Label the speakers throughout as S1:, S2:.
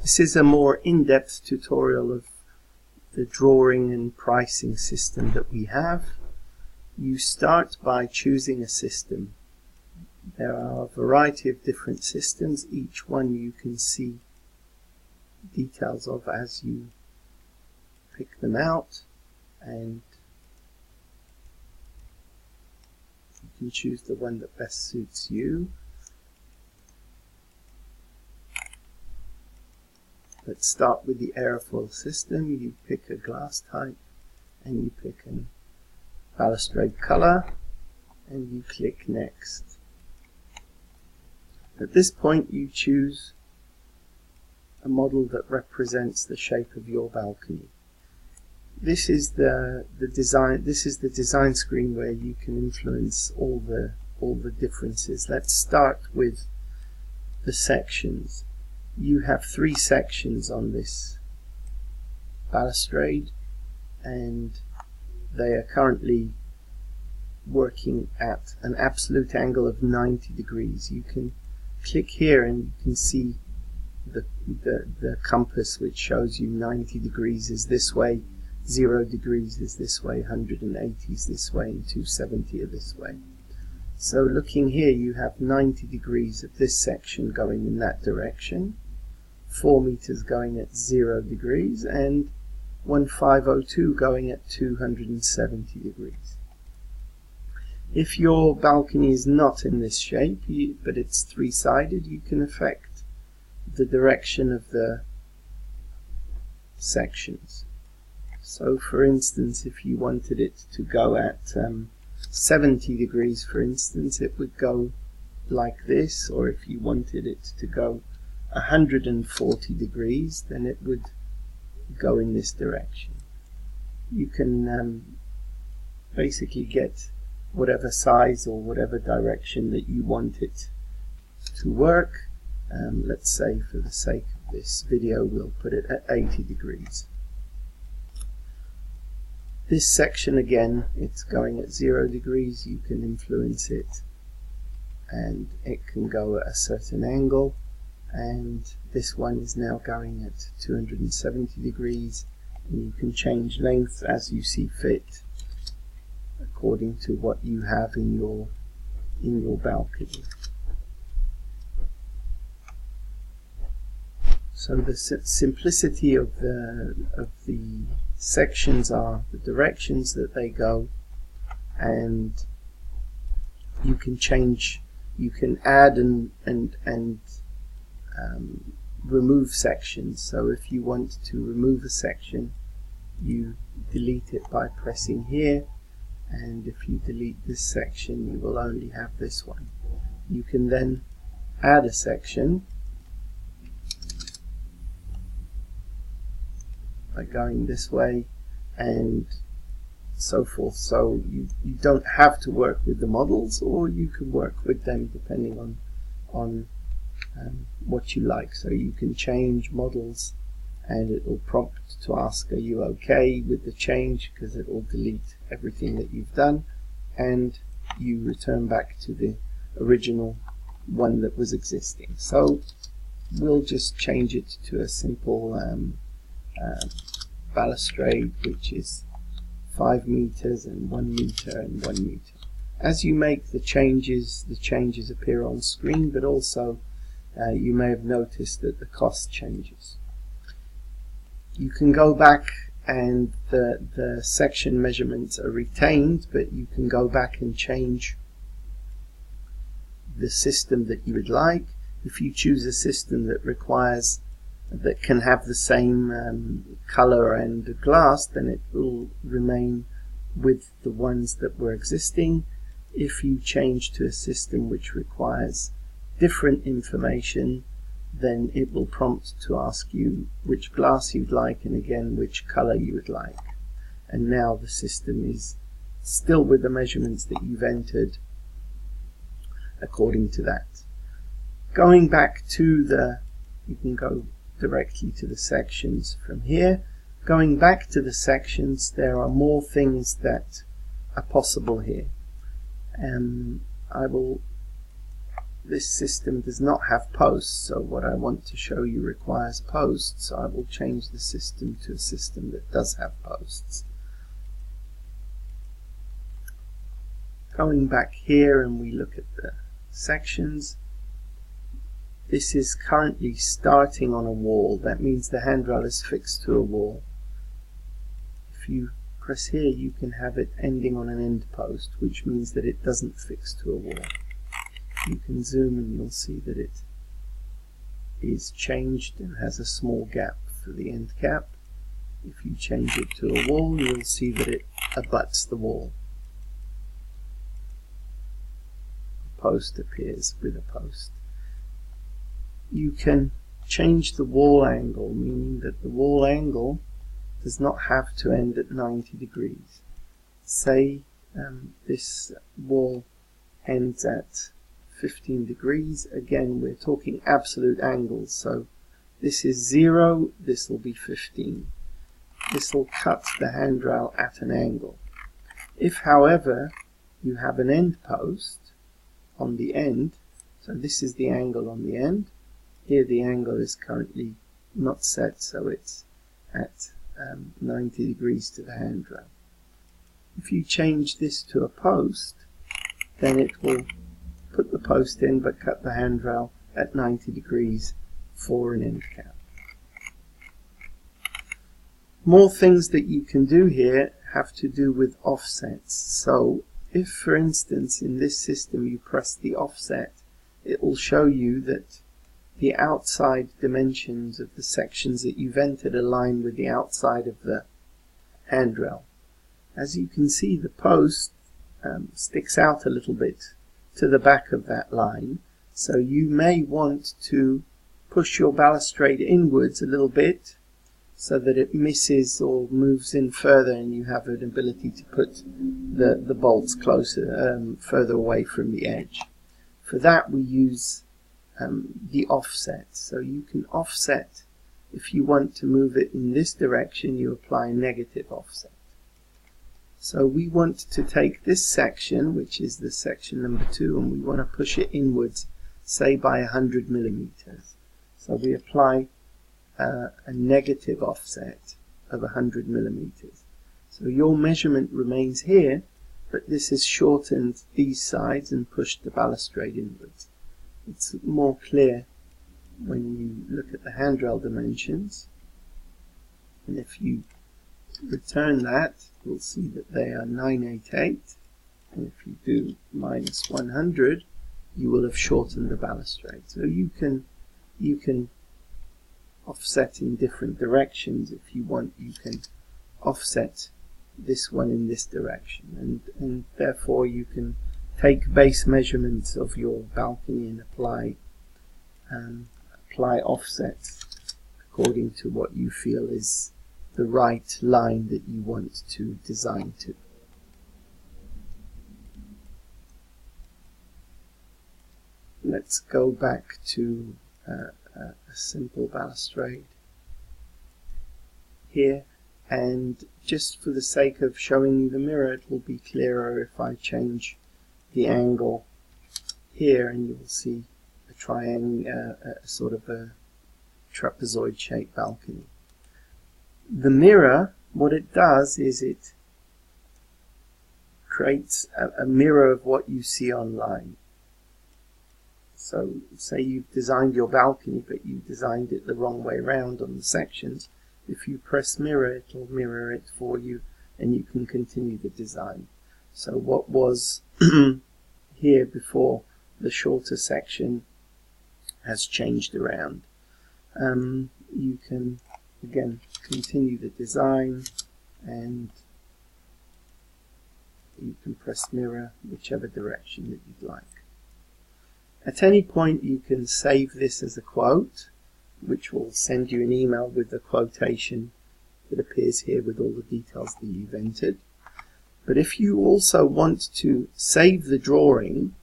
S1: This is a more in-depth tutorial of the drawing and pricing system that we have. You start by choosing a system. There are a variety of different systems. Each one you can see details of as you pick them out, and you can choose the one that best suits you. Let's start with the airfoil system. You pick a glass type and you pick a balustrade color and you click next. At this point you choose a model that represents the shape of your balcony. This is the design screen where you can influence all the differences. Let's start with the sections. You have 3 sections on this balustrade, and they are currently working at an absolute angle of 90 degrees. You can click here and you can see the compass, which shows you 90 degrees is this way, 0 degrees is this way, 180 is this way, and 270 are this way. So looking here, you have 90 degrees of this section going in that direction, 4 meters going at 0 degrees, and 1502 going at 270 degrees. If your balcony is not in this shape, but it's 3-sided, you can affect the direction of the sections. So for instance, if you wanted it to go at 70 degrees, for instance, it would go like this, or if you wanted it to go 140 degrees, then it would go in this direction. You can basically get whatever size or whatever direction that you want it to work. Let's say for the sake of this video we'll put it at 80 degrees. This section again, it's going at 0 degrees. You can influence it and it can go at a certain angle, and this one is now going at 270 degrees, and you can change length as you see fit according to what you have in your balcony. So the simplicity of the sections are the directions that they go, and you can change, you can add and remove sections. So if you want to remove a section, you delete it by pressing here, and if you delete this section, you will only have this one. You can then add a section by going this way and so forth. So you don't have to work with the models, or you can work with them depending on what you like. So you can change models and it will prompt to ask, are you okay with the change, because it will delete everything that you've done, and you return back to the original one that was existing. So we'll just change it to a simple balustrade, which is 5 meters and 1 meter and 1 meter. As you make the changes appear on screen, but also you may have noticed that the cost changes. You can go back and the section measurements are retained, but you can go back and change the system that you would like. If you choose a system that can have the same color and glass, then it will remain with the ones that were existing. If you change to a system which requires different information, then it will prompt to ask you which glass you'd like, and again which color you would like. And now the system is still with the measurements that you've entered according to that. Going back to you can go directly to the sections from here. Going back to the sections, there are more things that are possible here. I will this system does not have posts, so what I want to show you requires posts, so I will change the system to a system that does have posts. Going back here and we look at the sections, this is currently starting on a wall. That means the handrail is fixed to a wall. If you press here, you can have it ending on an end post, which means that it doesn't fix to a wall. You can zoom and you'll see that it is changed and has a small gap for the end cap. If you change it to a wall, you'll see that it abuts the wall. A post appears with a post. You can change the wall angle, meaning that the wall angle does not have to end at 90 degrees. Say this wall ends at 15 degrees. Again, we're talking absolute angles, so this is 0, this will be 15. This will cut the handrail at an angle. If, however, you have an end post on the end, so this is the angle on the end, here the angle is currently not set, so it's at 90 degrees to the handrail. If you change this to a post, then it will put the post in but cut the handrail at 90 degrees for an end cap. More things that you can do here have to do with offsets. So if, for instance, in this system you press the offset, it will show you that the outside dimensions of the sections that you've entered align with the outside of the handrail. As you can see, the post sticks out a little bit to the back of that line, so you may want to push your balustrade inwards a little bit so that it misses or moves in further and you have an ability to put the bolts closer, further away from the edge. For that we use the offset. So you can offset. If you want to move it in this direction, you apply a negative offset. So we want to take this section, which is the section number 2, and we want to push it inwards, say by 100 millimeters. So we apply a negative offset of 100 millimeters. So your measurement remains here, but this has shortened these sides and pushed the balustrade inwards. It's more clear when you look at the handrail dimensions, and if you return that, you'll see that they are 988, and if you do minus 100, you will have shortened the balustrade. So you can offset in different directions. If you want, you can offset this one in this direction, and therefore you can take base measurements of your balcony and apply offsets according to what you feel is the right line that you want to design to. Let's go back to a simple balustrade here, and just for the sake of showing you the mirror, it will be clearer if I change the angle here, and you will see a triangle, sort of a trapezoid shaped balcony. The mirror, what it does is it creates a mirror of what you see online. So say you've designed your balcony, but you designed it the wrong way around on the sections. If you press mirror, it will mirror it for you, and you can continue the design. So what was here before, the shorter section, has changed around. You can again continue the design, and you can press mirror whichever direction that you'd like. At any point you can save this as a quote, which will send you an email with the quotation that appears here with all the details that you've entered. But if you also want to save the drawing,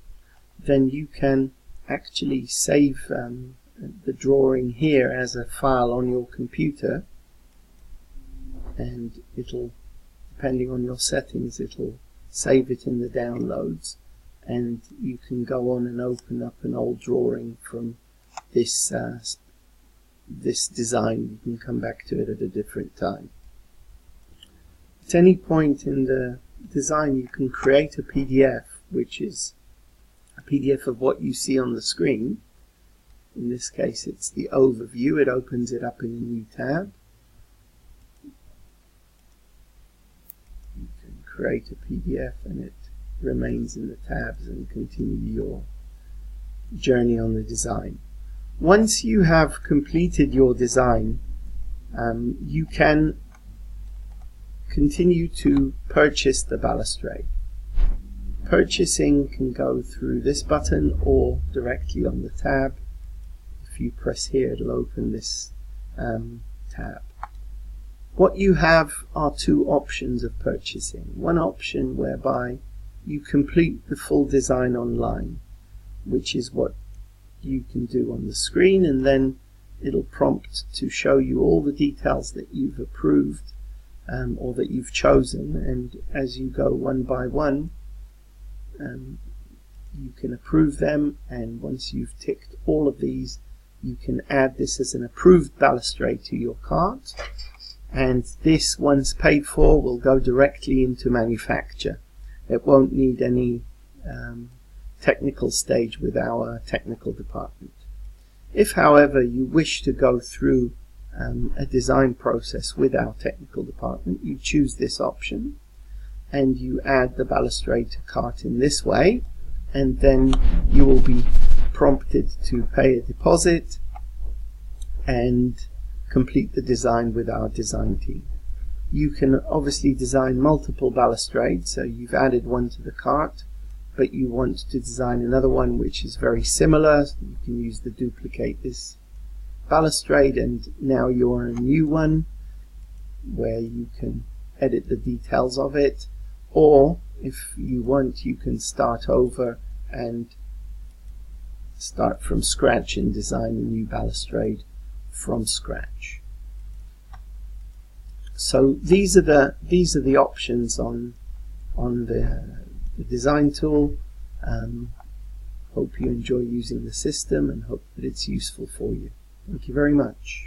S1: then you can actually save the drawing here as a file on your computer, and it'll, depending on your settings, it'll save it in the downloads, and you can go on and open up an old drawing from this this design. You can come back to it at a different time. At any point in the design you can create a PDF, which is a PDF of what you see on the screen. In this case it's the overview. It opens it up in a new tab. You can create a PDF and it remains in the tabs and continue your journey on the design. Once you have completed your design, you can continue to purchase the balustrade. Purchasing can go through this button or directly on the tab. If you press here, it'll open this tab. What you have are two options of purchasing. One option whereby you complete the full design online, which is what you can do on the screen, and then it'll prompt to show you all the details that you've approved or that you've chosen, and as you go one by one you can approve them, and once you've ticked all of these you can add this as an approved balustrade to your cart, and this, once paid for, will go directly into manufacture. It won't need any technical stage with our technical department. If, however, you wish to go through a design process with our technical department, you choose this option and you add the balustrade to cart in this way, and then you will be prompted to pay a deposit and complete the design with our design team. You can obviously design multiple balustrades, so you've added one to the cart, but you want to design another one which is very similar. So you can use the duplicate this balustrade, and now you're on a new one where you can edit the details of it, or if you want you can start over and start from scratch and design a new balustrade from scratch. So these are the options on the design tool. Hope you enjoy using the system and hope that it's useful for you. Thank you very much.